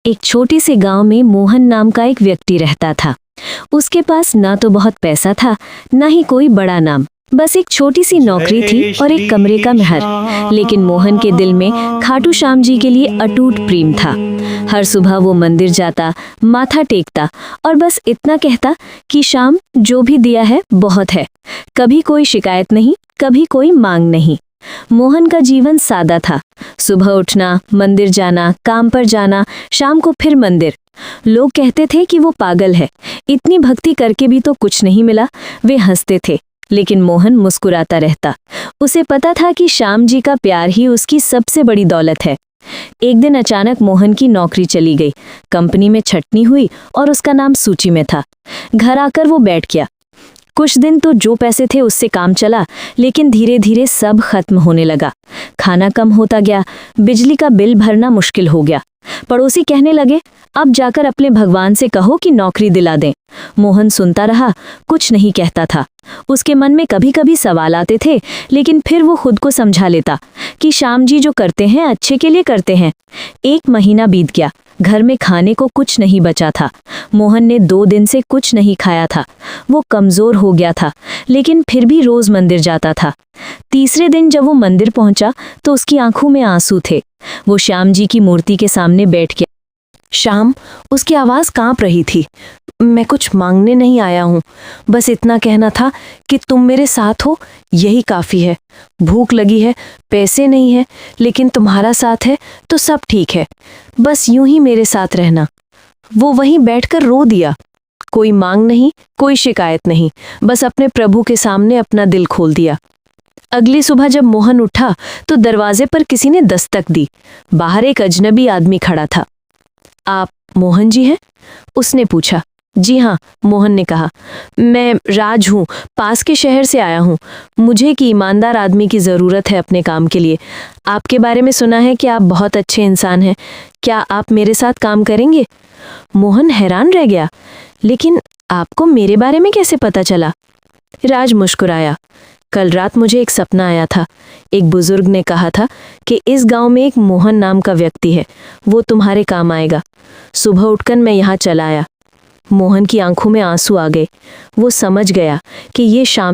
एक छोटे से गांव में मोहन नाम का एक व्यक्ति रहता था। उसके पास ना तो बहुत पैसा था, ना ही कोई बड़ा नाम, बस एक छोटी सी नौकरी थी और एक कमरे का महल। लेकिन मोहन के दिल में खाटू श्याम जी के लिए अटूट प्रेम था। हर सुबह वो मंदिर जाता, माथा टेकता और बस इतना कहता कि श्याम, जो भी दिया है बहुत है। कभी कोई शिकायत नहीं, कभी कोई मांग नहीं। मोहन का जीवन सादा था। सुबह उठना, मंदिर जाना, काम पर जाना, शाम को फिर मंदिर। लोग कहते थे कि वो पागल है, इतनी भक्ति करके भी तो कुछ नहीं मिला। वे हंसते थे, लेकिन मोहन मुस्कुराता रहता। उसे पता था कि श्याम जी का प्यार ही उसकी सबसे बड़ी दौलत है। एक दिन अचानक मोहन की नौकरी चली गई। कंपनी में छटनी हुई और उसका नाम सूची में था। घर आकर वो बैठ गया। कुछ दिन तो जो पैसे थे उससे काम चला, लेकिन धीरे धीरे सब खत्म होने लगा। खाना कम होता गया, बिजली का बिल भरना मुश्किल हो गया। पड़ोसी कहने लगे, अब जाकर अपने भगवान से कहो कि नौकरी दिला दें। मोहन सुनता रहा, कुछ नहीं कहता था। उसके मन में कभी कभी सवाल आते थे, लेकिन फिर वो खुद को समझा लेता कि श्याम जी जो करते हैं अच्छे के लिए करते हैं। 1 महीना बीत गया, घर में खाने को कुछ नहीं बचा था। मोहन ने 2 दिन से कुछ नहीं खाया था। वो कमजोर हो गया था, लेकिन फिर भी रोज मंदिर जाता था। तीसरे दिन जब वो मंदिर पहुंचा तो उसकी आंखों में आंसू थे। वो श्याम जी की मूर्ति के सामने बैठ गया। श्याम, उसकी आवाज कांप रही थी। मैं कुछ मांगने नहीं आया हूँ, बस इतना कहना था कि तुम मेरे साथ हो, यही काफी है। भूख लगी है, पैसे नहीं है, लेकिन तुम्हारा साथ है तो सब ठीक है। बस यूं ही मेरे साथ रहना। वो वहीं बैठकर रो दिया। कोई मांग नहीं, कोई शिकायत नहीं, बस अपने प्रभु के सामने अपना दिल खोल दिया। अगली सुबह जब मोहन उठा तो दरवाजे पर किसी ने दस्तक दी। बाहर एक अजनबी आदमी खड़ा था। आप मोहन जी हैं? उसने पूछा। जी हाँ, मोहन ने कहा। मैं राज हूँ, पास के शहर से आया हूँ। मुझे एक ईमानदार आदमी की ज़रूरत है अपने काम के लिए। आपके बारे में सुना है कि आप बहुत अच्छे इंसान हैं। क्या आप मेरे साथ काम करेंगे? मोहन हैरान रह गया। लेकिन आपको मेरे बारे में कैसे पता चला? राज मुस्कुराया। कल रात मुझे एक सपना आया था। एक बुजुर्ग ने कहा था कि इस गांव में एक मोहन नाम का व्यक्ति है, वो तुम्हारे काम आएगा। सुबह उठकर मैं यहाँ चला आया। मोहन की आंखों में आंसू आ गए। वो समझ गया कि ये श्याम